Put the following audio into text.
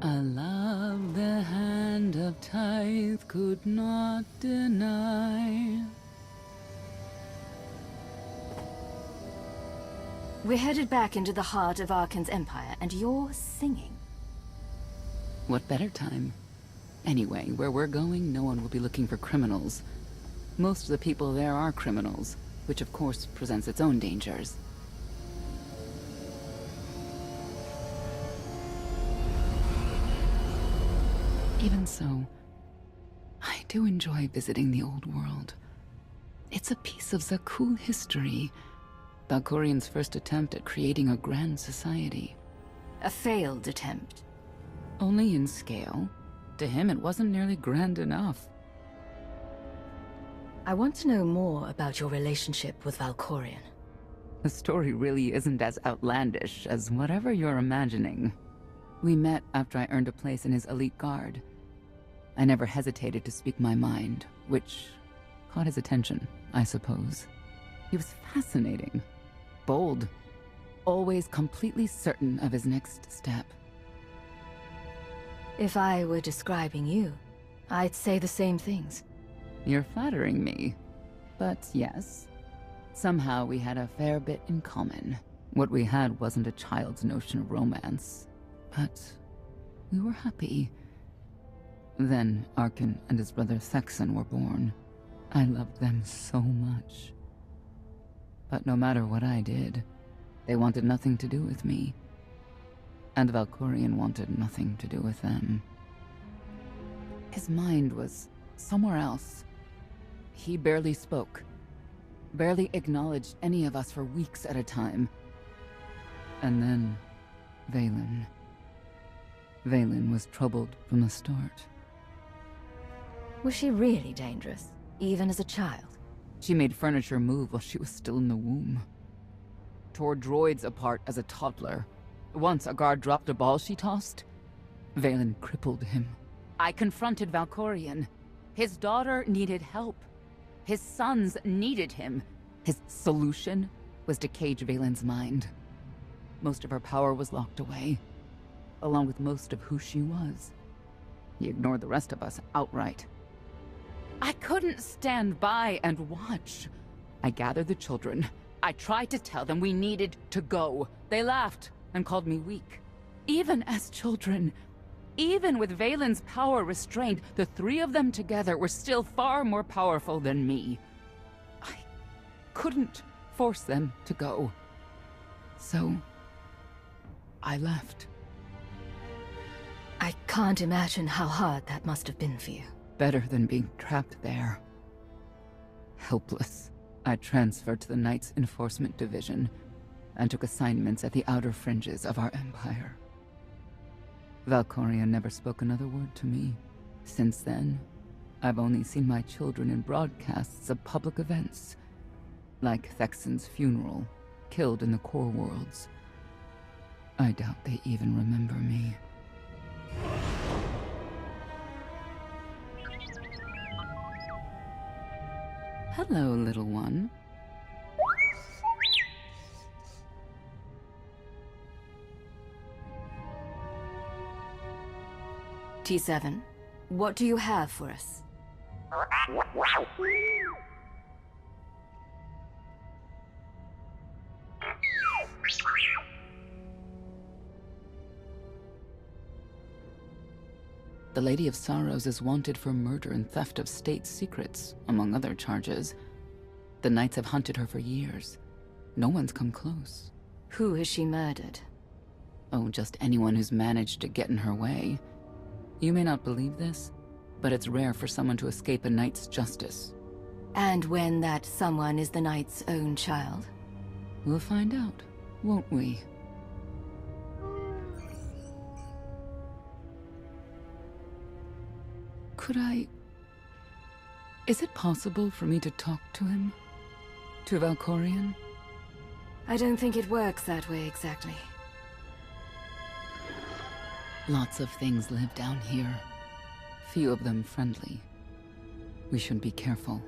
A love the hand of tithe could not deny. We're headed back into the heart of Arkan's empire, and you're singing. What better time? Anyway, where we're going, no one will be looking for criminals. Most of the people there are criminals, which of course presents its own dangers. Even so, I do enjoy visiting the old world. It's a piece of Zakuul history. Valkorian's first attempt at creating a grand society. A failed attempt. Only in scale. To him, it wasn't nearly grand enough. I want to know more about your relationship with Valkorian. The story really isn't as outlandish as whatever you're imagining. We met after I earned a place in his elite guard. I never hesitated to speak my mind, which caught his attention, I suppose. He was fascinating, bold, always completely certain of his next step. If I were describing you, I'd say the same things. You're flattering me. But yes, somehow we had a fair bit in common. What we had wasn't a child's notion of romance, but we were happy. Then Arkan and his brother Thexan were born. I loved them so much. But no matter what I did, they wanted nothing to do with me. And Valkorian wanted nothing to do with them. His mind was somewhere else. He barely spoke, barely acknowledged any of us for weeks at a time. And then, Vaylin. Vaylin was troubled from the start. Was she really dangerous, even as a child? She made furniture move while she was still in the womb. Tore droids apart as a toddler. Once a guard dropped a ball she tossed. Vaylin crippled him. I confronted Valkorian. His daughter needed help. His sons needed him. His solution was to cage Vaylin's mind. Most of her power was locked away, along with most of who she was. He ignored the rest of us outright. I couldn't stand by and watch. I gathered the children. I tried to tell them we needed to go. They laughed and called me weak. Even as children, even with Vaylin's power restrained, the three of them together were still far more powerful than me. I couldn't force them to go. So, I left. I can't imagine how hard that must have been for you. Better than being trapped there. Helpless, I transferred to the Knights Enforcement Division and took assignments at the outer fringes of our empire. Valkorian never spoke another word to me. Since then, I've only seen my children in broadcasts of public events, like Thexan's funeral, killed in the core worlds. I doubt they even remember me. Hello, little one. T7, what do you have for us? The Lady of Sorrows is wanted for murder and theft of state secrets, among other charges. The Knights have hunted her for years. No one's come close. Who has she murdered? Oh, just anyone who's managed to get in her way. You may not believe this, but it's rare for someone to escape a Knight's justice. And when that someone is the Knight's own child? We'll find out, won't we? Could I... Is it possible for me to talk to him? To Valkorian? I don't think it works that way exactly. Lots of things live down here. Few of them friendly. We should be careful.